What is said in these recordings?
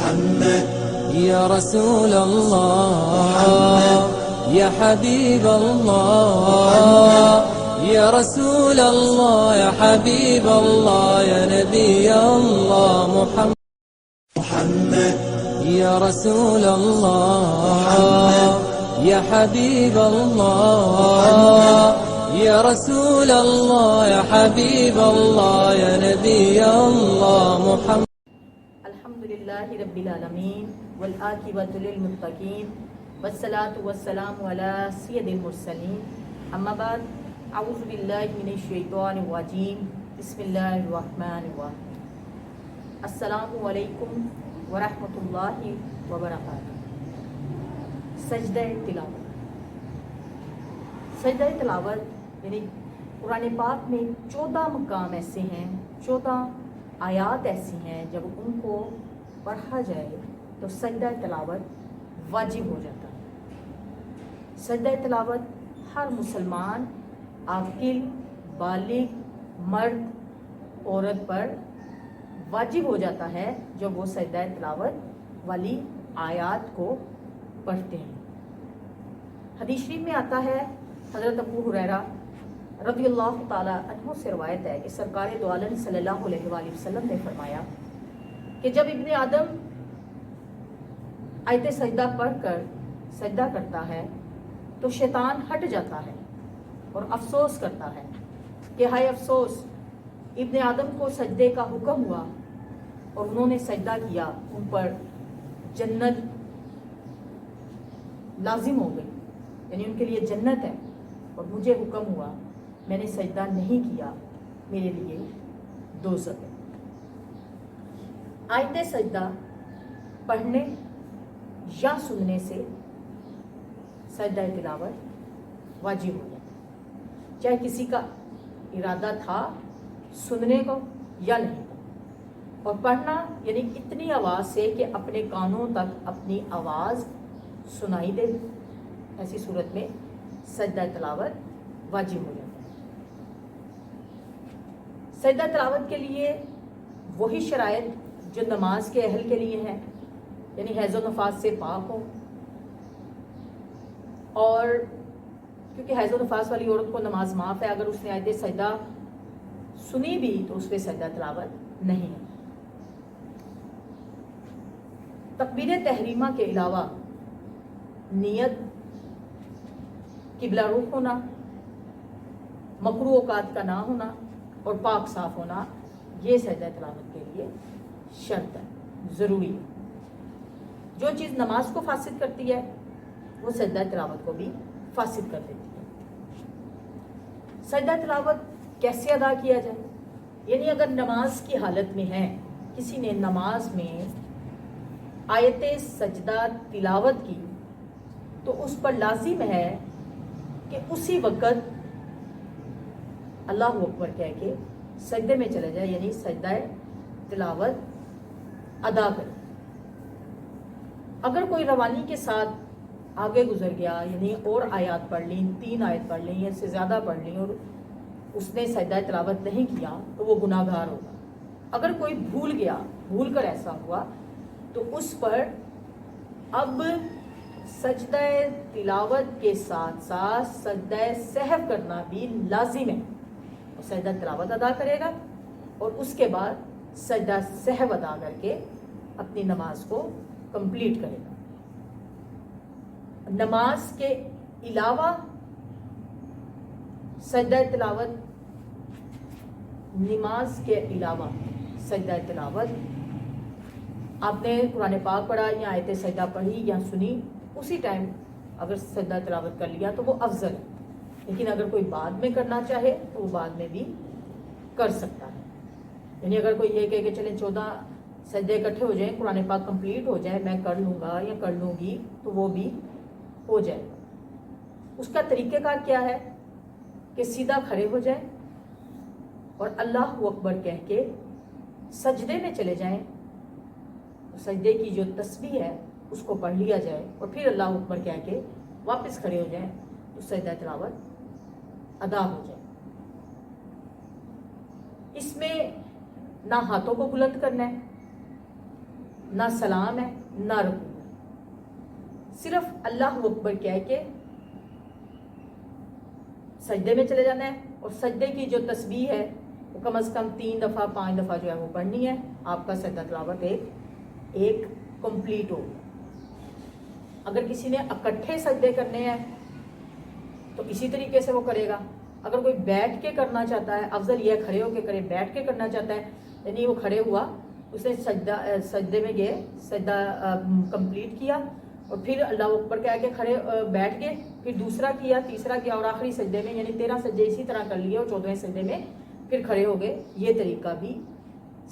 يا رسول الله يا حبيب الله يا رسول الله يا حبيب الله يا نبي الله محمد يا رسول الله يا حبيب الله يا رسول الله يا حبيب الله يا نبي الله محمد الحمدللہ رب العالمین والعاقبۃ للمتقین والصلاۃ والسلام علی سید المرسلین اما بعد اعوذ باللہ من الشیطان الرجیم بسم اللہ الرحمن الرحیم السلام علیکم ورحمۃ اللہ وبرکاتہ۔ سجدہ تلاوت یعنی قرآن پاک میں 14 مقام ایسے ہیں، 14 آیات ایسی ہیں جب ان کو پڑھا جائے تو سجدہ تلاوت واجب ہو جاتا ہے۔ سجدہ تلاوت ہر مسلمان عاقل بالغ مرد عورت پر واجب ہو جاتا ہے جب وہ سجدہ تلاوت والی آیات کو پڑھتے ہیں۔ حدیث شریف میں آتا ہے، حضرت ابو ہریرہ رضی اللہ تعالی عنہ سے روایت ہے کہ سرکار دو عالم صلی اللہ علیہ وآلہ وسلم نے فرمایا کہ جب ابن آدم آیت سجدہ پڑھ کر سجدہ کرتا ہے تو شیطان ہٹ جاتا ہے اور افسوس کرتا ہے کہ ہائے افسوس، ابن آدم کو سجدے کا حکم ہوا اور انہوں نے سجدہ کیا، ان پر جنت لازم ہو گئی، یعنی ان کے لیے جنت ہے، اور مجھے حکم ہوا میں نے سجدہ نہیں کیا، میرے لیے دوزخ ہے۔ آیت سجدہ پڑھنے یا سننے سے سجدہ تلاوت واجب ہو جاتا ہے، چاہے کسی کا ارادہ تھا سننے کو یا نہیں، اور پڑھنا یعنی اتنی آواز سے کہ اپنے کانوں تک اپنی آواز سنائی دے، ایسی صورت میں سجدہ تلاوت واجب ہو جاتا ہے۔ سجدہ تلاوت کے لیے وہی شرائط جو نماز کے اہل کے لیے ہیں، یعنی حیض و نفاس سے پاک ہو، اور کیونکہ حیض و نفاس والی عورت کو نماز معاف ہے، اگر اس نے آیت سجدہ سنی بھی تو اس پہ سجدہ تلاوت نہیں ہے۔ تکبیر تحریمہ کے علاوہ نیت، قبلہ رخ ہونا، مکروہ اوقات کا نہ ہونا اور پاک صاف ہونا، یہ سجدہ تلاوت کے لیے شرط ہے، ضروری ہے۔ جو چیز نماز کو فاسد کرتی ہے وہ سجدہ تلاوت کو بھی فاسد کر دیتی ہے۔ سجدہ تلاوت کیسے ادا کیا جائے؟ یعنی اگر نماز کی حالت میں ہے، کسی نے نماز میں آیت سجدہ تلاوت کی تو اس پر لازم ہے کہ اسی وقت اللہ اکبر کہہ کے سجدے میں چلے جائے، یعنی سجدہ تلاوت ادا کرے۔ اگر کوئی روانی کے ساتھ آگے گزر گیا، یعنی اور آیات پڑھ لیں، 3 آیت پڑھ لیں یا اس سے زیادہ پڑھ لیں، اور اس نے سجدہ تلاوت نہیں کیا تو وہ گناہ گار ہوگا۔ اگر کوئی بھول گیا، بھول کر ایسا ہوا، تو اس پر اب سجدہ تلاوت کے ساتھ ساتھ سجدہ سہو کرنا بھی لازم ہے، اور سجدہ تلاوت ادا کرے گا اور اس کے بعد سجدہ سہو ادا کر کے اپنی نماز کو کمپلیٹ کرے گا۔ نماز کے علاوہ سجدہ تلاوت، نماز کے علاوہ سجدہ تلاوت، آپ نے قرآن پاک پڑھا یا آیت سجدہ پڑھی یا سنی، اسی ٹائم اگر سجدہ تلاوت کر لیا تو وہ افضل ہے، لیکن اگر کوئی بعد میں کرنا چاہے تو وہ بعد میں بھی کر سکتا ہے۔ یعنی اگر کوئی یہ کہے کہ چلیں 14 سجدے اکٹھے ہو جائیں، قرآن پاک کمپلیٹ ہو جائے، میں کر لوں گا یا کر لوں گی، تو وہ بھی ہو جائے گا۔ اس کا طریقہ کار کیا ہے کہ سیدھا کھڑے ہو جائیں اور اللہ اکبر کہہ کے سجدے میں چلے جائیں، سجدے کی جو تسبیح ہے اس کو پڑھ لیا جائے اور پھر اللہ اکبر کہہ کے واپس کھڑے ہو جائیں تو سجدہ تلاوت ادا ہو جائے۔ اس میں نہ ہاتھوں کو بلند کرنا ہے، نہ سلام ہے نہ رکوع ہے، صرف اللہ اکبر کہہ کے سجدے میں چلے جانا ہے، اور سجدے کی جو تسبیح ہے وہ کم از کم 3 دفعہ 5 دفعہ جو ہے وہ پڑھنی ہے. آپ کا سجدہ تلاوت ایک کمپلیٹ ہو. اگر کسی نے اکٹھے سجدے کرنے ہیں تو اسی طریقے سے وہ کرے گا. اگر کوئی بیٹھ کے کرنا چاہتا ہے، افضل یہ کھڑے ہو کے کرے، بیٹھ کے کرنا چاہتا ہے یعنی وہ کھڑے ہوا، اس نے سجدے میں گئے، سجدہ کمپلیٹ کیا اور پھر اللہ اکبر کہہ کے کھڑے بیٹھ گئے، پھر دوسرا کیا، تیسرا کیا اور آخری سجدے میں یعنی 13 سجدے اسی طرح کر لیے اور 14ویں سجدے میں پھر کھڑے ہو گئے، یہ طریقہ بھی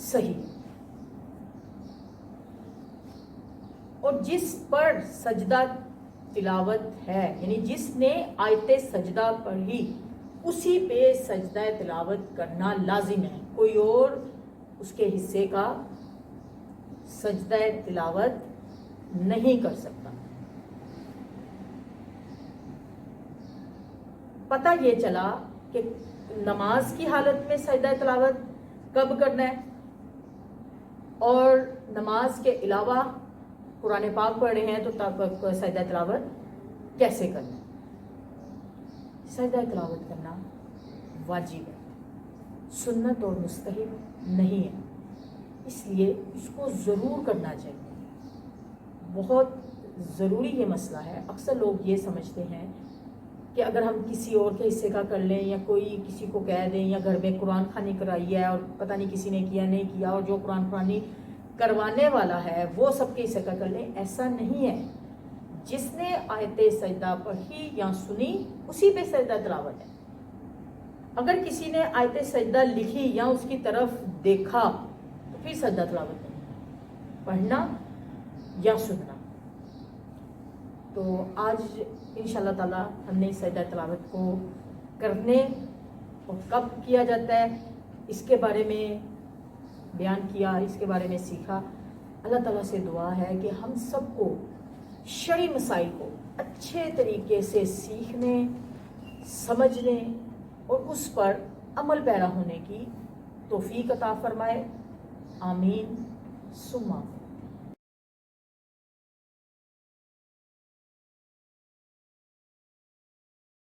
صحیح. اور جس پر سجدہ تلاوت ہے یعنی جس نے آیت سجدہ پڑھی اسی پہ سجدہ تلاوت کرنا لازم ہے، کوئی اور اس کے حصے کا سجدہ تلاوت نہیں کر سکتا. پتہ یہ چلا کہ نماز کی حالت میں سجدہ تلاوت کب کرنا ہے اور نماز کے علاوہ قرآن پاک پڑھ رہے ہیں تو تب سجدہ تلاوت کیسے کرنا ہے. سجدہ تلاوت کرنا واجب ہے، سنت اور مستحب نہیں ہے، اس لیے اس کو ضرور کرنا چاہیے. بہت ضروری یہ مسئلہ ہے. اکثر لوگ یہ سمجھتے ہیں کہ اگر ہم کسی اور کے حصے کا کر لیں یا کوئی کسی کو کہہ دیں یا گھر میں قرآن خوانی کرائی ہے اور پتہ نہیں کسی نے کیا نہیں کیا اور جو قرآن خوانی کروانے والا ہے وہ سب کے حصے کا کر لیں، ایسا نہیں ہے. جس نے آیت سجدہ پڑھی یا سنی اسی پہ سجدہ تلاوت ہے. اگر کسی نے آیت سجدہ لکھی یا اس کی طرف دیکھا تو پھر سجدہ تلاوت نہیں، پڑھنا یا سننا. تو آج انشاءاللہ تعالی ہم نے سجدہ تلاوت کو کرنے اور کب کیا جاتا ہے اس کے بارے میں بیان کیا، اس کے بارے میں سیکھا. اللہ تعالیٰ سے دعا ہے کہ ہم سب کو شرعی مسائل کو اچھے طریقے سے سیکھنے، سمجھنے اور اس پر عمل پیرا ہونے کی توفیق عطا فرمائے. آمین ثم آمین.